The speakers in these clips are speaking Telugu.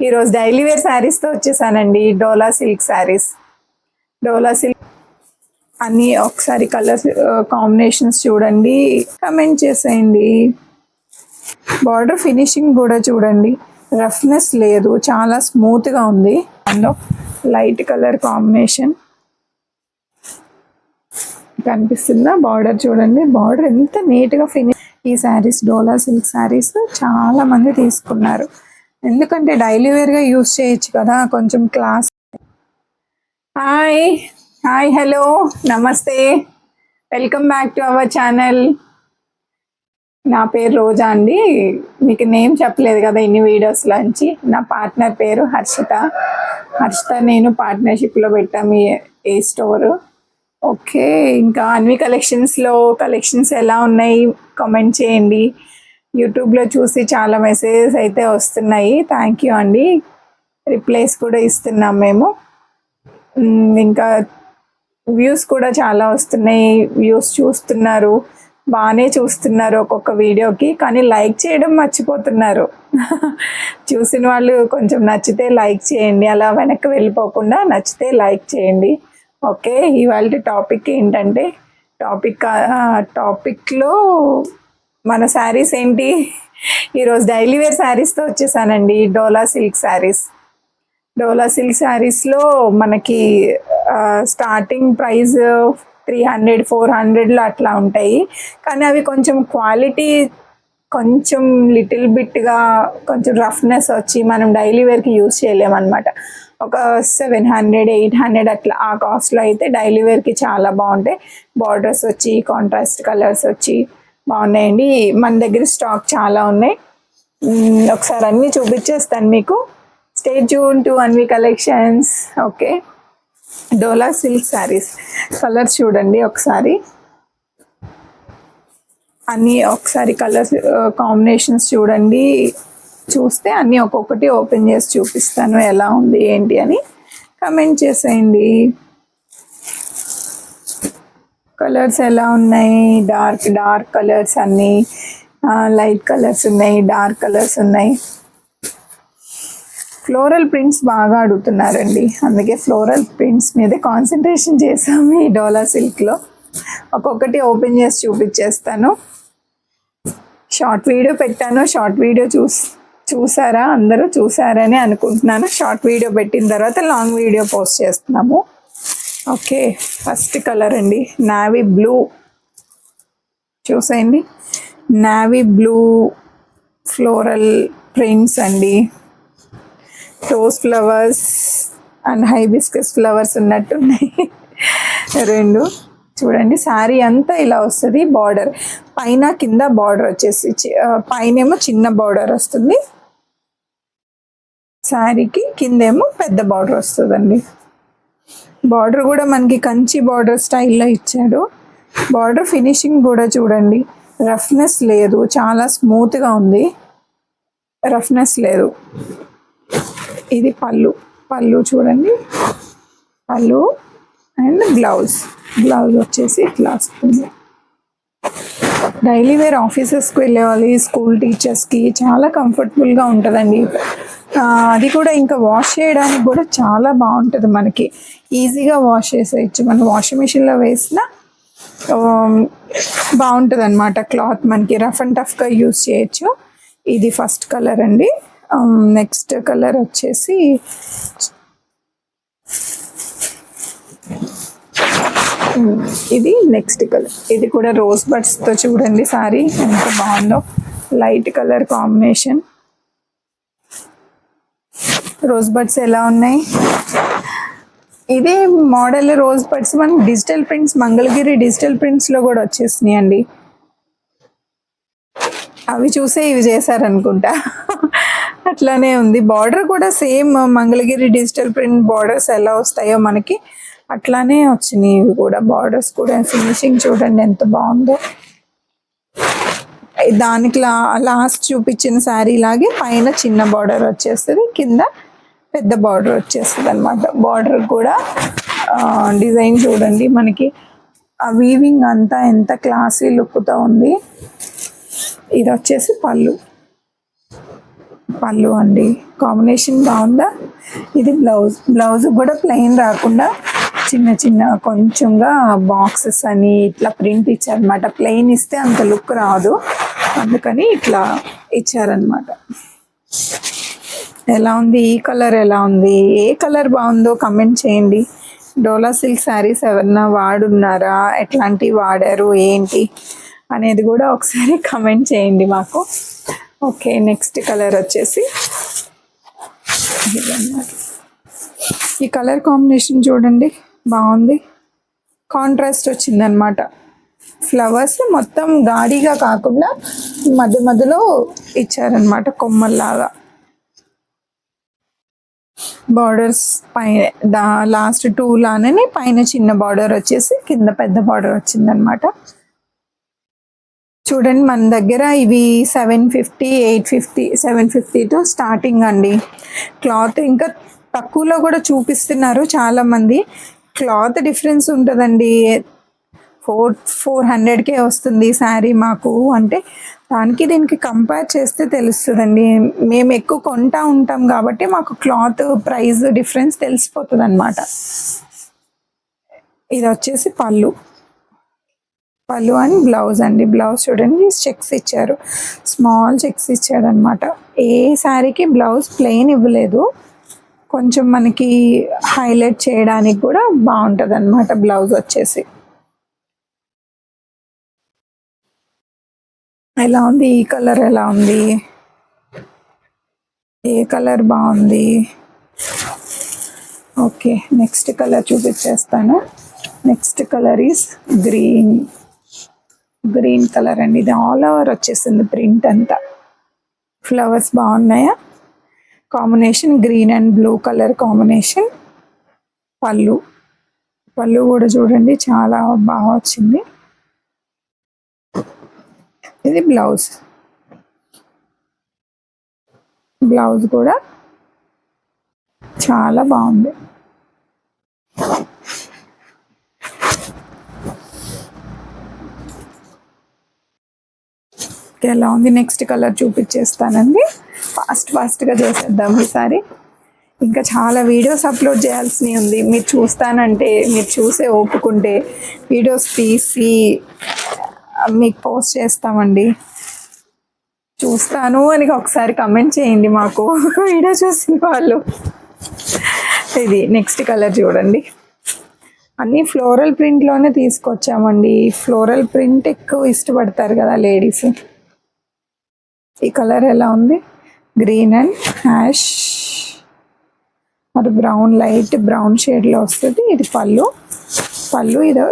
ఈరోజు డైలీ వేర్ శారీస్తో వచ్చేసానండి. డోలా సిల్క్ శారీస్. డోలా సిల్క్ అన్నీ ఒకసారి కలర్స్ కాంబినేషన్స్ చూడండి, కమెంట్ చేసేయండి. బార్డర్ ఫినిషింగ్ కూడా చూడండి, రఫ్నెస్ లేదు, చాలా స్మూత్గా ఉంది. అందులో లైట్ కలర్ కాంబినేషన్ కనిపిస్తుందా? బార్డర్ చూడండి, బార్డర్ ఎంత నీట్గా ఫినిష్. ఈ శారీస్ డోలా సిల్క్ శారీస్ చాలా మంది తీసుకున్నారు, ఎందుకంటే డైలీ వేర్గా యూస్ చేయొచ్చు కదా, కొంచెం క్లాస్. హాయ్ హాయ్ హలో నమస్తే, welcome back to our channel. నా పేరు రోజా అండి. మీకు నేమ్ చెప్పలేదు కదా ఇన్ని వీడియోస్లోంచి. నా పార్ట్నర్ పేరు హర్షిత. నేను పార్ట్నర్షిప్లో పెట్టాము ఈ స్టోరు. ఓకే, ఇంకా అన్వి కలెక్షన్స్లో కలెక్షన్స్ ఎలా ఉన్నాయి కామెంట్ చేయండి. యూట్యూబ్లో చూసి చాలా మెసేజెస్ అయితే వస్తున్నాయి, థ్యాంక్ యూ అండి. రిప్లైస్ కూడా ఇస్తున్నాం మేము. ఇంకా వ్యూస్ కూడా చాలా వస్తున్నాయి, వ్యూస్ చూస్తున్నారు, బాగానే చూస్తున్నారు ఒక్కొక్క వీడియోకి, కానీ లైక్ చేయడం మర్చిపోతున్నారు. చూసిన వాళ్ళు కొంచెం నచ్చితే లైక్ చేయండి, అలా వెనక్కి వెళ్ళిపోకుండా నచ్చితే లైక్ చేయండి. ఓకే, ఇవాళ టాపిక్ ఏంటంటే టాపిక్లో మన శారీస్ ఏంటి, ఈరోజు డైలీ వేర్ శారీస్తో వచ్చేసానండి. డోలా సిల్క్ శారీస్. డోలా సిల్క్ శారీస్లో మనకి స్టార్టింగ్ ప్రైస్ 300-400లో అట్లా ఉంటాయి, కానీ అవి కొంచెం క్వాలిటీ కొంచెం లిటిల్ బిట్గా కొంచెం రఫ్నెస్ వచ్చి మనం డైలీ వేర్కి యూజ్ చేయలేమన్నమాట. ఒక 700-800 అట్లా ఆ కాస్ట్లో అయితే డైలీ వేర్కి చాలా బాగుంటాయి. బార్డర్స్ వచ్చి కాంట్రాస్ట్ కలర్స్ వచ్చి బాగున్నాయండి. మన దగ్గర స్టాక్ చాలా ఉన్నాయి, ఒకసారి అన్నీ చూపించేస్తాను మీకు. Stay tune to Anvi collections. Okay, dola silk saris colours చూడండి ఒకసారి, అన్నీ ఒకసారి కలర్స్ కాంబినేషన్స్ చూడండి. చూస్తే అన్నీ ఒక్కొక్కటి ఓపెన్ చేసి చూపిస్తాను ఎలా ఉంది ఏంటి అని, కమెంట్ చేసేయండి. కలర్స్ ఎలా ఉన్నాయి, డార్క్ కలర్స్ అన్నీ, లైట్ కలర్స్ ఉన్నాయి, డార్క్ కలర్స్ ఉన్నాయి. ఫ్లోరల్ ప్రింట్స్ బాగా అడుగుతున్నారండి, అందుకే ఫ్లోరల్ ప్రింట్స్ మీదే కాన్సన్ట్రేషన్ చేసాము ఈ డోలా సిల్క్లో. ఒక్కొక్కటి ఓపెన్ చేసి చూపించేస్తాను. షార్ట్ వీడియో పెట్టాను, షార్ట్ వీడియో చూసారా, అందరూ చూసారని అనుకుంటున్నాను. షార్ట్ వీడియో పెట్టిన తర్వాత లాంగ్ వీడియో పోస్ట్ చేస్తున్నాము. ఓకే, ఫస్ట్ కలర్ అండి నావీ బ్లూ. చూసేయండి, నావీ బ్లూ ఫ్లోరల్ ప్రింట్స్ అండి. Rose flowers and hibiscus flowers ఉన్నట్టున్నాయి రెండు. చూడండి, శారీ అంతా ఇలా వస్తుంది. బార్డర్ పైన కింద బార్డర్ వచ్చేసి పైనేమో చిన్న బార్డర్ వస్తుంది శారీకి, కిందేమో పెద్ద బార్డర్ వస్తుందండి. బార్డర్ కూడా మనకి కంచి బార్డర్ స్టైల్లో ఇచ్చాడు. బార్డర్ ఫినిషింగ్ కూడా చూడండి, రఫ్నెస్ లేదు, చాలా స్మూత్గా ఉంది, రఫ్నెస్ లేదు. ఇది పళ్ళు చూడండి, పళ్ళు అండ్ బ్లౌజ్ వచ్చేసి ఇట్లా వస్తుంది. డైలీ వేర్ ఆఫీసెస్కి వెళ్ళే వాళ్ళు, స్కూల్ టీచర్స్కి చాలా కంఫర్టబుల్గా ఉంటుందండి. అది కూడా ఇంకా వాష్ చేయడానికి కూడా చాలా బాగుంటుంది, మనకి ఈజీగా వాష్ చేసేయచ్చు. మనం వాషింగ్ మిషన్లో వేసిన బాగుంటుంది అనమాట. క్లాత్ మనకి రఫ్ అండ్ టఫ్గా యూస్ చేయొచ్చు. ఇది ఫస్ట్ కలర్ అండి. నెక్స్ట్ కలర్ వచ్చేసి ఇది నెక్స్ట్ కలర్. ఇది కూడా రోజ్ బడ్స్తో చూడండి సారీ ఎంత బాగుందో, light colour combination. Rose buds ఎలా ఉన్నాయి, ఇదే మోడల్ రోజ్ బడ్స్ మనకి డిజిటల్ ప్రింట్స్, మంగళగిరి డిజిటల్ ప్రింట్స్లో కూడా వచ్చేసినాయి అండి. అవి చూసే ఇవి చేశారనుకుంటా, అట్లానే ఉంది. బార్డర్ కూడా same Mangalagiri digital print borders ఎలా వస్తాయో మనకి అట్లానే వచ్చినాయి ఇవి కూడా. బార్డర్స్ కూడా ఫినిషింగ్ చూడండి ఎంత బాగుందో. దానికి లాస్ట్ చూపించిన శారీ లాగే పైన చిన్న బార్డర్ వచ్చేస్తుంది, కింద పెద్ద బార్డర్ వచ్చేస్తుంది అనమాట. బార్డర్ కూడా డిజైన్ చూడండి, మనకి ఆ వీవింగ్ అంతా ఎంత క్లాసీ లుక్తో ఉంది. ఇది వచ్చేసి పళ్ళు. పళ్ళు అండి, కాంబినేషన్ బాగుందా. ఇది బ్లౌజ్, బ్లౌజ్ కూడా ప్లెయిన్ రాకుండా చిన్న చిన్న కొంచెంగా బాక్సెస్ అని ఇట్లా ప్రింట్ ఇచ్చారనమాట. ప్లెయిన్ ఇస్తే అంత లుక్ రాదు, అందుకని ఇట్లా ఇచ్చారనమాట. ఎలా ఉంది, ఈ కలర్ ఎలా ఉంది, ఏ కలర్ బాగుందో కమెంట్ చేయండి. డోలా సిల్క్ శారీస్ ఎవరన్నా వాడున్నారా, ఎట్లాంటివి వాడారు ఏంటి అనేది కూడా ఒకసారి కమెంట్ చేయండి మాకు. ఓకే, నెక్స్ట్ కలర్ వచ్చేసి ఇదన్నమాట. ఈ కలర్ కాంబినేషన్ చూడండి, బాగుంది, కాంట్రాస్ట్ వచ్చిందనమాట. ఫ్లవర్స్ మొత్తం గాడిగా కాకుండా మధ్య మధ్యలో ఇచ్చారనమాట కొమ్మల్లాగా. బార్డర్స్ పైన లాస్ట్ 2 లానే పైన చిన్న బార్డర్ వచ్చేసి కింద పెద్ద బార్డర్ వచ్చిందనమాట. చూడండి, మన దగ్గర ఇవి 750, 850, 750తో స్టార్టింగ్ అండి. క్లాత్ ఇంకా తక్కువలో కూడా చూపిస్తున్నారు చాలామంది. క్లాత్ డిఫరెన్స్ ఉంటుందండి. 400కే వస్తుంది శారీ మాకు అంటే, దానికి దీనికి కంపేర్ చేస్తే తెలుస్తుందండి. మేము ఎక్కువ కొంటా ఉంటాం కాబట్టి మాకు క్లాత్ ప్రైస్ డిఫరెన్స్ తెలిసిపోతుంది అనమాట. ఇది వచ్చేసి పళ్ళు అండ్ బ్లౌజ్ అండి. బ్లౌజ్ చూడండి, చెక్స్ ఇచ్చారు, స్మాల్ చెక్స్ ఇచ్చాడు అనమాట. ఏ శారీకి బ్లౌజ్ ప్లెయిన్ ఇవ్వలేదు, కొంచెం మనకి హైలైట్ చేయడానికి కూడా బాగుంటుంది అనమాట బ్లౌజ్ వచ్చేసి. ఎలా ఉంది, ఈ కలర్ ఎలా ఉంది, ఏ కలర్ బాగుంది. ఓకే, నెక్స్ట్ కలర్ చూపించేస్తాను. Next colour is green colour అండి. ఇది ఆల్ ఓవర్ వచ్చేసింది ప్రింట్ అంతా. ఫ్లవర్స్ బాగున్నాయా, combination green and blue colour combination. పళ్ళు కూడా చూడండి చాలా బాగా వచ్చింది. ఇది బ్లౌజ్ కూడా చాలా బాగుంది. ఎలా ఉంది, నెక్స్ట్ కలర్ చూపించేస్తానండి. ఫాస్ట్గా చేసేద్దాం ఈసారి. ఇంకా చాలా వీడియోస్ అప్లోడ్ చేయాల్సి ఉంది. మీరు చూస్తానంటే, మీరు చూసే ఒప్పుకుంటే వీడియోస్ తీసి మీకు పోస్ట్ చేస్తామండి. చూస్తాను అని ఒకసారి కమెంట్ చేయండి మాకు, వీడియో చూసిన వాళ్ళు. ఇది నెక్స్ట్ కలర్ చూడండి, అన్నీ ఫ్లోరల్ ప్రింట్లోనే తీసుకొచ్చామండి. ఫ్లోరల్ ప్రింట్ ఎక్కువ ఇష్టపడతారు కదా లేడీస్. ఈ కలర్ ఎలా ఉంది, గ్రీన్ అండ్ హ్యాష్ మరి బ్రౌన్, లైట్ బ్రౌన్ షేడ్లో వస్తుంది. ఇది పళ్ళు, ఇది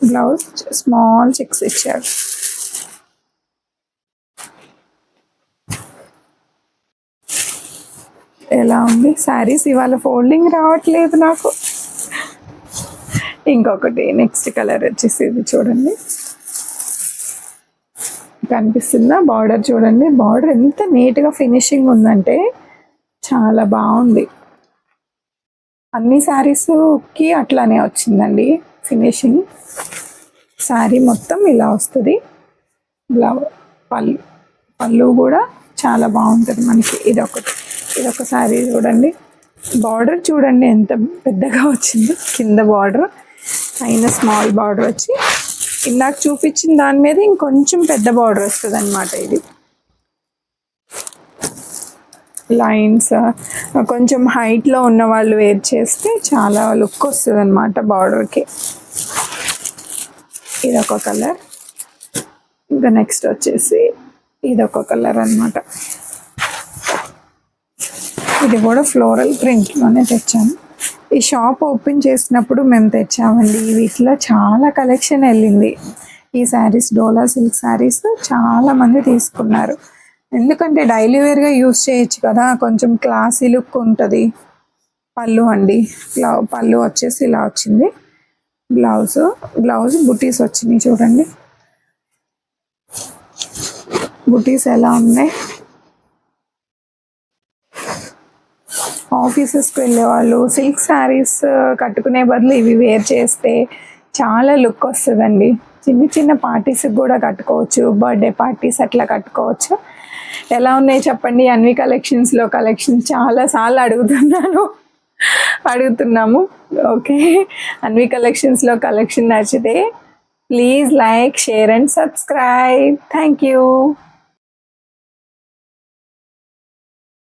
బ్లౌజ్ స్మాల్ చెక్స్ ఇచ్చాడు. ఎలా ఉంది శారీస్, ఇవాళ ఫోల్డింగ్ రావట్లేదు నాకు. ఇంకొకటి నెక్స్ట్ కలర్ వచ్చేసి ఇది చూడండి, కనిపిస్తుందా. బార్డర్ చూడండి, బార్డర్ ఎంత నీట్గా ఫినిషింగ్ ఉందంటే చాలా బాగుంది. అన్ని శారీస్కి అట్లానే వచ్చిందండి ఫినిషింగ్. శారీ మొత్తం ఇలా వస్తుంది. పళ్ళు కూడా చాలా బాగుంటుంది మనకి. ఇదొక శారీ చూడండి, బార్డర్ చూడండి ఎంత పెద్దగా వచ్చిందో. కింద బార్డర్, పైన స్మాల్ బార్డర్ వచ్చి, ఇందాక చూపించిన దాని మీద ఇంకొంచెం పెద్ద బార్డర్ వస్తుంది అనమాట. ఇది లైన్స్ కొంచెం హైట్లో ఉన్న వాళ్ళు వేర్ చేస్తే చాలా లుక్ వస్తుంది అనమాట బార్డర్కి. ఇదొక కలర్, ఇంకా నెక్స్ట్ వచ్చేసి ఇదొక కలర్ అనమాట. ఇది కూడా ఫ్లోరల్ ప్రింట్లోనే తెచ్చాను. ఈ షాప్ ఓపెన్ చేసినప్పుడు మేము తెచ్చామండి. వీటిలో చాలా కలెక్షన్ వెళ్ళింది. ఈ శారీస్, డోలా సిల్క్ శారీస్ చాలామంది తీసుకున్నారు. ఎందుకంటే డైలీ వేర్గా యూస్ చేయొచ్చు కదా, కొంచెం క్లాసీ లుక్ ఉంటుంది. పళ్ళు అండి, పళ్ళు వచ్చేసి ఇలా వచ్చింది. బ్లౌజ్ బుటీస్ వచ్చినాయి చూడండి. బుటీస్ ఎలా ఉన్నాయి. ఆఫీసెస్కి వెళ్ళే వాళ్ళు సిల్క్ శారీస్ కట్టుకునే బదులు ఇవి వేర్ చేస్తే చాలా లుక్ వస్తుందండి. చిన్న చిన్న పార్టీస్కి కూడా కట్టుకోవచ్చు, బర్త్డే పార్టీస్ అట్లా కట్టుకోవచ్చు. ఎలా ఉన్నాయి చెప్పండి. అన్వి కలెక్షన్స్లో కలెక్షన్స్ చాలాసార్లు అడుగుతున్నాము. ఓకే, అన్వి కలెక్షన్స్లో కలెక్షన్ నచ్చితే please like, share and subscribe. Thank you.